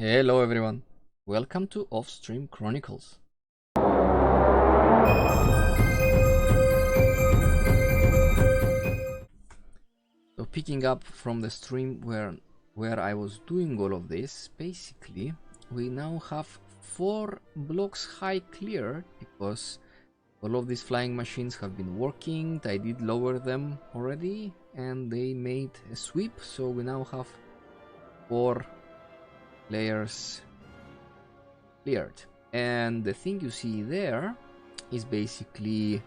Hello everyone, welcome to Off-Stream Chronicles. So picking up from the stream where I was doing all of this, basically we now have 4 blocks high cleared because all of these flying machines have been working. I did lower them already and they made a sweep, so we now have 4 layers cleared. And the thing you see there is basically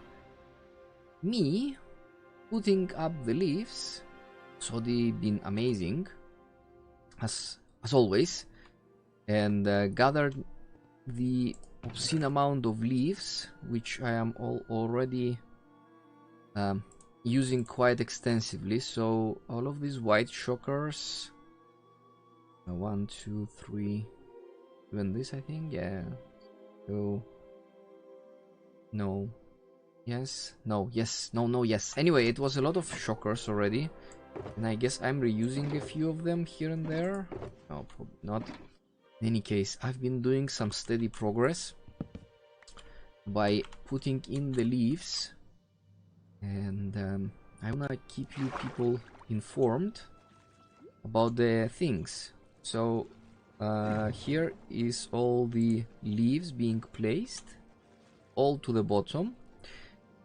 me putting up the leaves, so they've been amazing as always, and gathered the obscene amount of leaves, which I am already using quite extensively. So all of these white shockers, 1, 2, 3, even this, I think, yeah. So no, yes, no, yes, no, no, yes. Anyway, it was a lot of shockers already, and I guess I'm reusing a few of them here and there. No, probably not. In any case, I've been doing some steady progress by putting in the leaves, and I wanna keep you people informed about the things. So here is all the leaves being placed all to the bottom,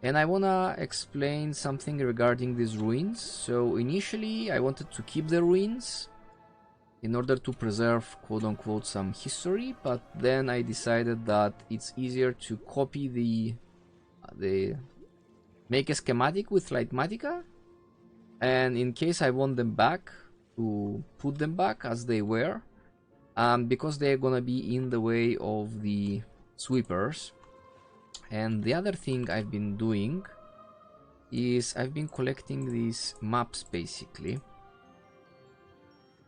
and I wanna explain something regarding these ruins. So initially I wanted to keep the ruins in order to preserve quote-unquote some history, but then I decided that it's easier to copy the make a schematic with Lightmatica, and in case I want them back, to put them back as they were, because they're gonna be in the way of the sweepers. And the other thing I've been doing is I've been collecting these maps basically,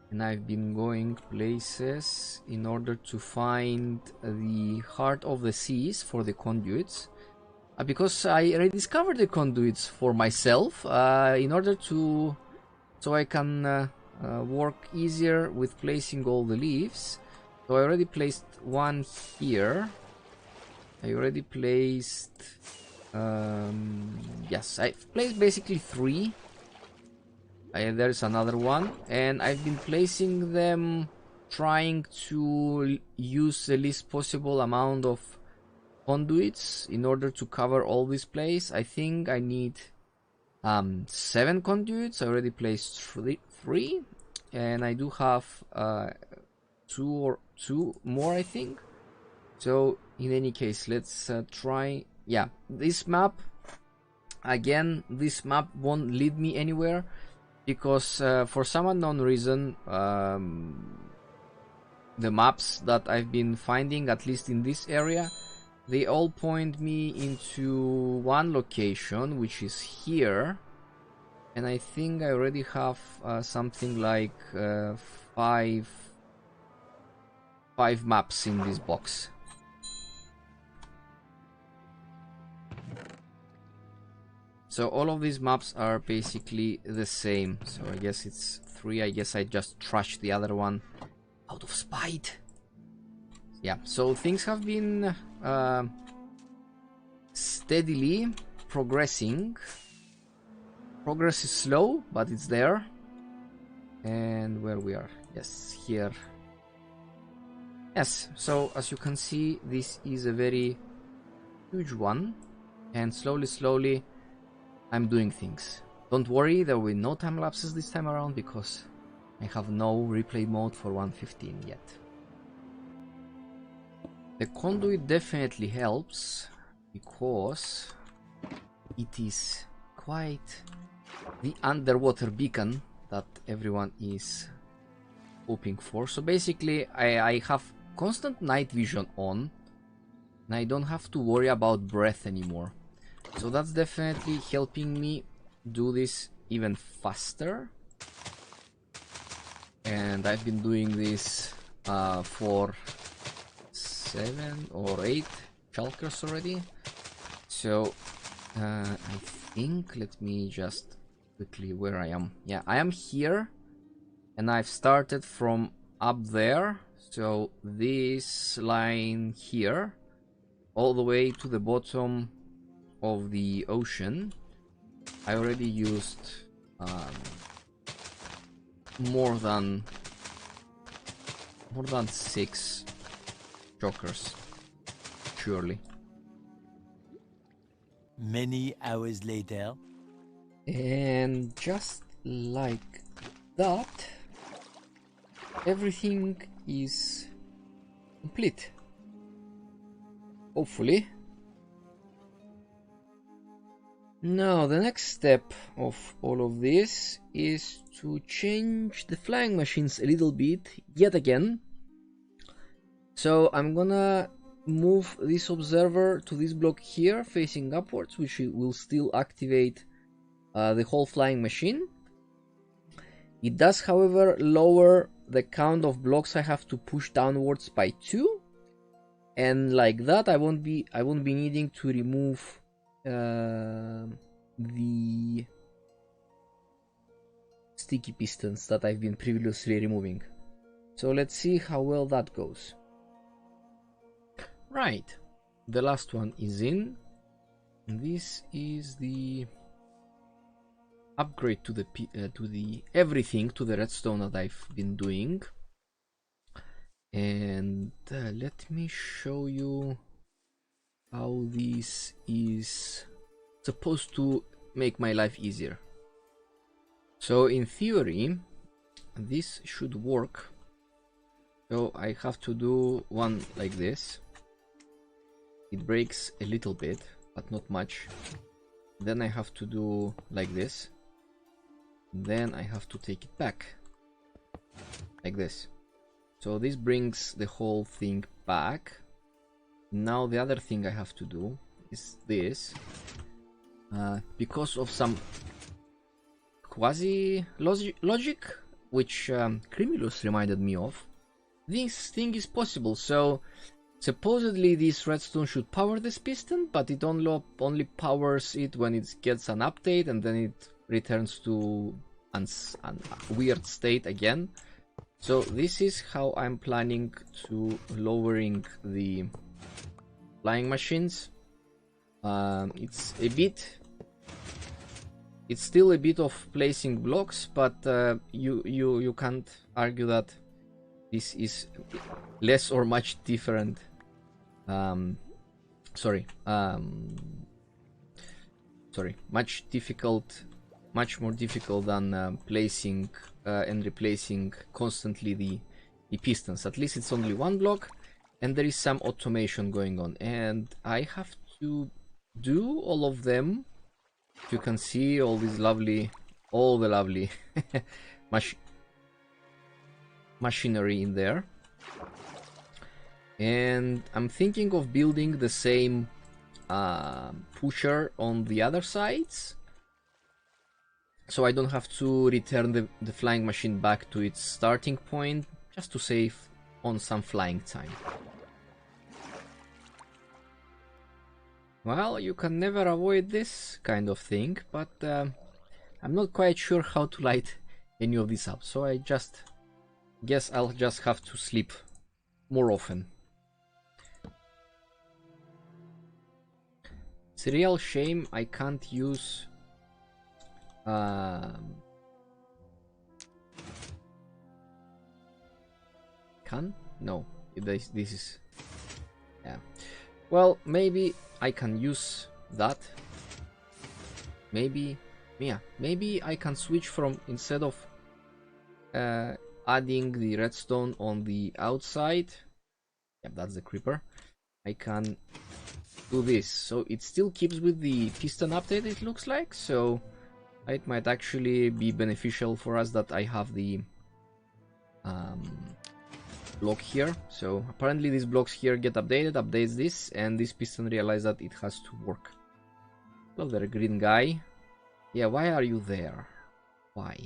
and I've been going places in order to find the heart of the seas for the conduits, because I rediscovered the conduits for myself in order to so I can work easier with placing all the leaves. So I already placed one here. I already placed yes, I've placed basically 3. There's another one, and I've been placing them trying to use the least possible amount of conduits in order to cover all this place. I think I need 7 conduits. I already placed 3, and I do have 2 more, I think. So in any case, let's try. Yeah, this map again, this map won't lead me anywhere because for some unknown reason the maps that I've been finding, at least in this area, they all point me into one location, which is here, and I think I already have something like 5 maps in this box. So all of these maps are basically the same. So I guess it's 3. I guess I just trashed the other one out of spite. Yeah, so things have been steadily progressing. Progress is slow, but it's there. And where we are? Yes, here. Yes, so as you can see, this is a very huge one. And slowly I'm doing things. Don't worry, there will be no time lapses this time around because I have no replay mode for 1.15 yet. The conduit definitely helps because it is quite the underwater beacon that everyone is hoping for. So basically I have constant night vision on, and I don't have to worry about breath anymore. So that's definitely helping me do this even faster. And I've been doing this for 7 or 8 shulkers already. So I think, let me just quickly where I am. Yeah, I am here, and I've started from up there. So this line here, all the way to the bottom of the ocean. I already used more than 6 jokers, surely. Many hours later. And just like that, everything is complete. Hopefully. Now, the next step of all of this is to change the flying machines a little bit yet again. So I'm gonna move this observer to this block here facing upwards, which will still activate the whole flying machine. It does, however, lower the count of blocks I have to push downwards by 2, and like that I won't be needing to remove the sticky pistons that I've been previously removing. So let's see how well that goes. Right, the last one is in. This is the upgrade to the everything to the redstone that I've been doing, and let me show you how this is supposed to make my life easier. So in theory this should work. So I have to do one like this. It breaks a little bit, but not much. Then I have to do like this. Then I have to take it back like this. So this brings the whole thing back. Now the other thing I have to do is this. Because of some quasi logic, which Crimulus reminded me of, this thing is possible. So supposedly this redstone should power this piston, but it only powers it when it gets an update, and then it returns to a weird state again. So this is how I'm planning to lowering the flying machines. It's still a bit of placing blocks, but you can't argue that this is less or much different. Much more difficult than placing and replacing constantly the pistons. At least it's only one block, and there is some automation going on, and I have to do all of them. You can see all the lovely machinery in there, and I'm thinking of building the same pusher on the other sides, so I don't have to return the flying machine back to its starting point, just to save on some flying time. Well, you can never avoid this kind of thing, but I'm not quite sure how to light any of this up, so I just guess I'll just have to sleep more often. It's a real shame I can't use No, this is, yeah. Well, maybe I can use that. Maybe I can switch from, instead of adding the redstone on the outside, yeah, that's the creeper, I can do this, so it still keeps with the piston update, it looks like. So it might actually be beneficial for us that I have the block here. So apparently these blocks here get updates this, and this piston realizes that it has to work. Hello there, green guy. Yeah, why are you there? Why?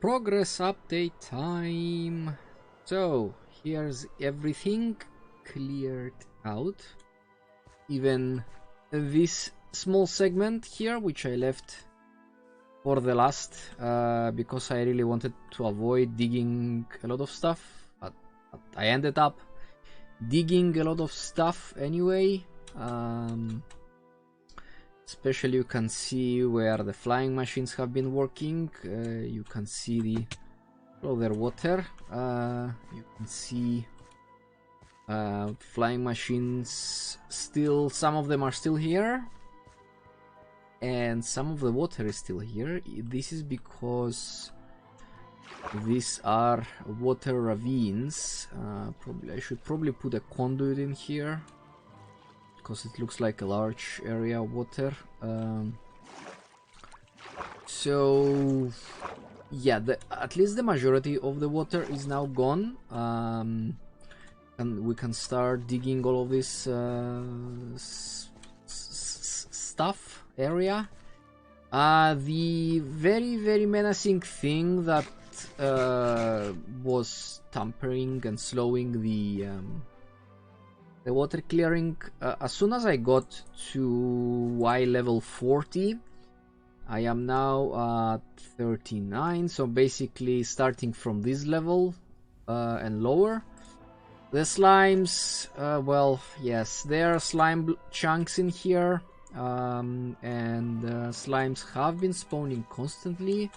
Progress update time. So here's everything cleared out, even this small segment here, which I left for the last, because I really wanted to avoid digging a lot of stuff. But I ended up digging a lot of stuff anyway. Especially you can see where the flying machines have been working. You can see the their water. You can see flying machines still, some of them are still here, and some of the water is still here. This is because these are water ravines. I should probably put a conduit in here because it looks like a large area of water. So yeah, at least the majority of the water is now gone. And we can start digging all of this stuff area. The very menacing thing that was tampering and slowing the water clearing, as soon as I got to Y level 40, I am now at 39, so basically starting from this level and lower. The slimes, well, yes, there are slime chunks in here, and slimes have been spawning constantly.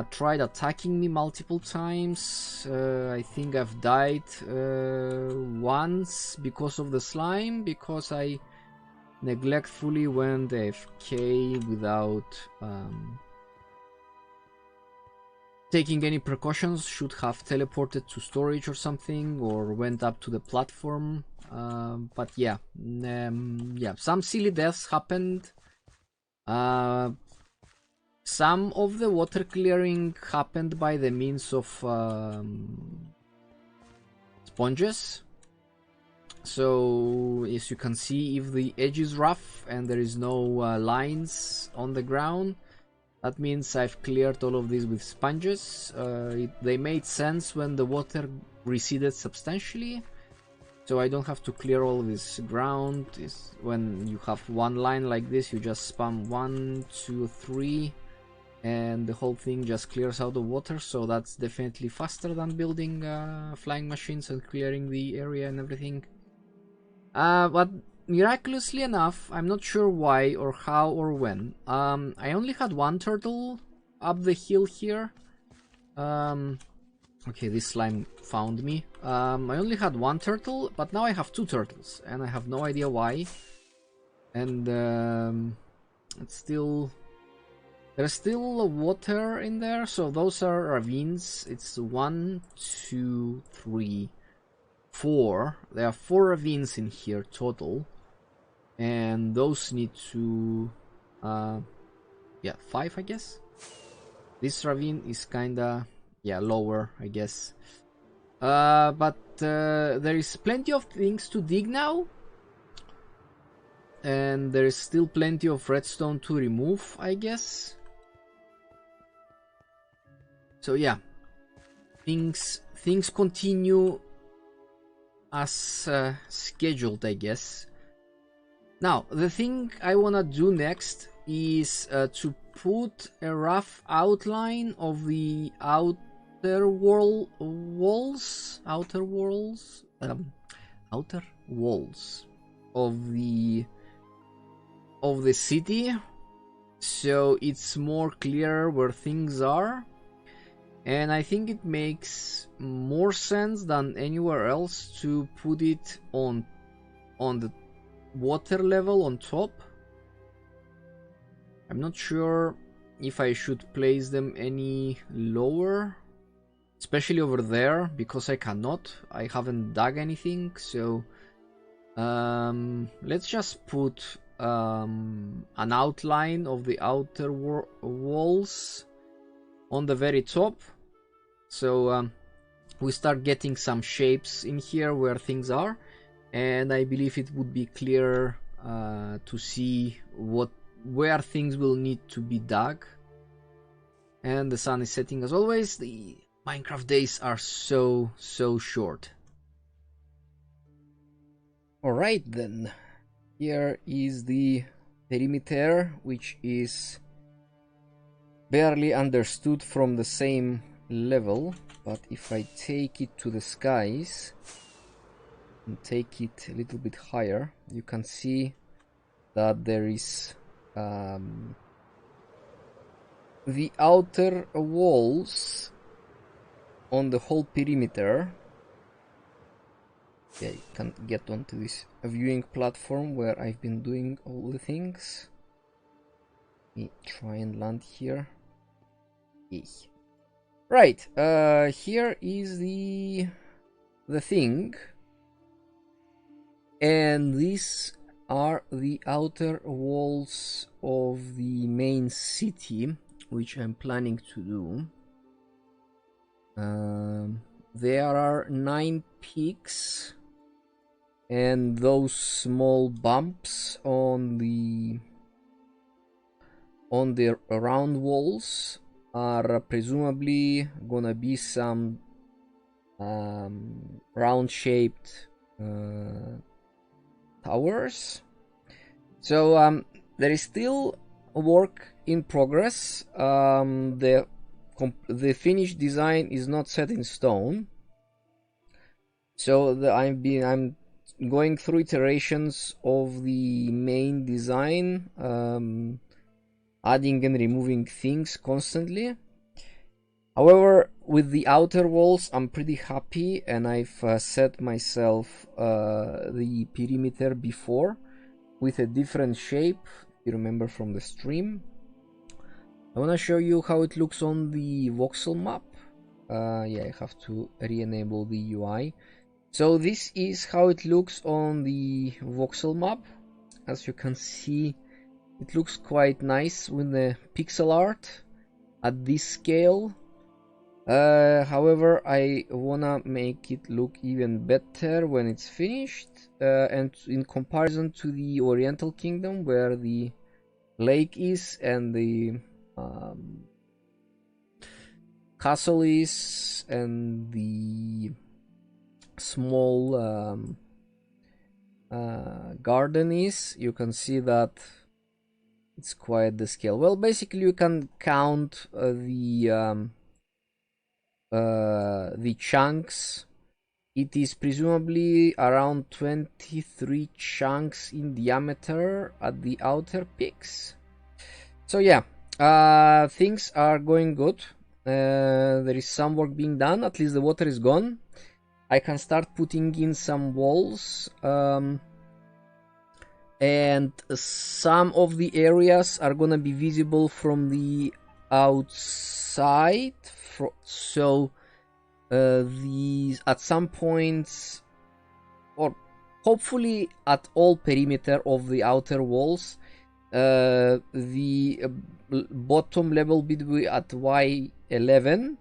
Tried attacking me multiple times. I think I've died once because of the slime, because I neglectfully went AFK without taking any precautions. Should have teleported to storage or something, or went up to the platform. But yeah, some silly deaths happened. Some of the water clearing happened by the means of sponges. So as you can see, if the edge is rough and there is no lines on the ground, that means I've cleared all of these with sponges. They made sense when the water receded substantially, so I don't have to clear all this ground. When you have one line like this, you just spam 1, 2, 3, and the whole thing just clears out the water. So that's definitely faster than building flying machines and clearing the area and everything. But miraculously enough, I'm not sure why or how or when, I only had one turtle up the hill here. Okay, this slime found me. I only had one turtle, but now I have two turtles, and I have no idea why. And it's still... There's still water in there, so those are ravines. It's 1, 2, 3, 4. There are 4 ravines in here total. And those need to... yeah, 5, I guess. This ravine is kinda... yeah, lower, I guess. But there is plenty of things to dig now. And there is still plenty of redstone to remove, I guess. So yeah, things continue as scheduled, I guess. Now, the thing I wanna do next is to put a rough outline of the outer walls of the city, so it's more clear where things are. And I think it makes more sense than anywhere else to put it on the water level on top. I'm not sure if I should place them any lower, especially over there, because I cannot. I haven't dug anything, so let's just put an outline of the outer walls on the very top, so we start getting some shapes in here where things are, and I believe it would be clear to see where things will need to be dug. And the sun is setting as always. The Minecraft days are so short. Alright then, Here is the perimeter, which is barely understood from the same level, but if I take it to the skies and take it a little bit higher, you can see that there is the outer walls on the whole perimeter. Yeah, you can get onto this viewing platform where I've been doing all the things. Let me try and land here. Yay. Right, here is the thing, and these are the outer walls of the main city, which I'm planning to do. There are 9 peaks and those small bumps on the round walls are presumably gonna be some round shaped towers. So there is still work in progress. The finished design is not set in stone, so I'm going through iterations of the main design, adding and removing things constantly. However, with the outer walls I'm pretty happy, and I've set myself the perimeter before with a different shape, if you remember from the stream. I want to show you how it looks on the voxel map. Yeah, I have to re-enable the UI. So this is how it looks on the voxel map. As you can see, it looks quite nice with the pixel art at this scale. However, I wanna make it look even better when it's finished, and in comparison to the Oriental Kingdom, where the lake is and the castle is and the small garden is, you can see that it's quite the scale. Well, basically you can count the chunks. It is presumably around 23 chunks in diameter at the outer peaks. So yeah, things are going good. There is some work being done. At least the water is gone. I can start putting in some walls, and some of the areas are gonna be visible from the outside. So these at some points, or hopefully at all perimeter of the outer walls, the bottom level will be at Y11,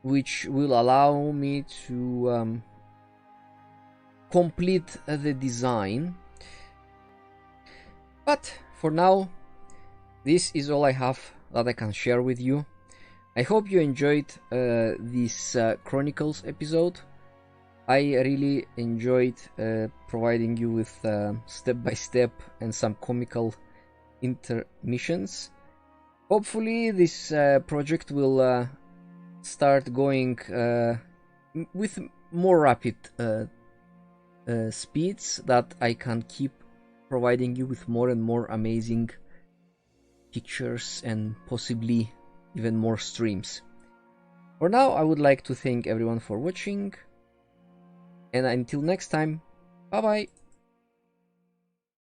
which will allow me to complete the design. But for now, this is all I have that I can share with you. I hope you enjoyed this Chronicles episode. I really enjoyed providing you with step-by-step and some comical intermissions. Hopefully this project will start going with more rapid speeds, that I can keep providing you with more and more amazing pictures and possibly even more streams. For now, I would like to thank everyone for watching, and until next time, bye bye.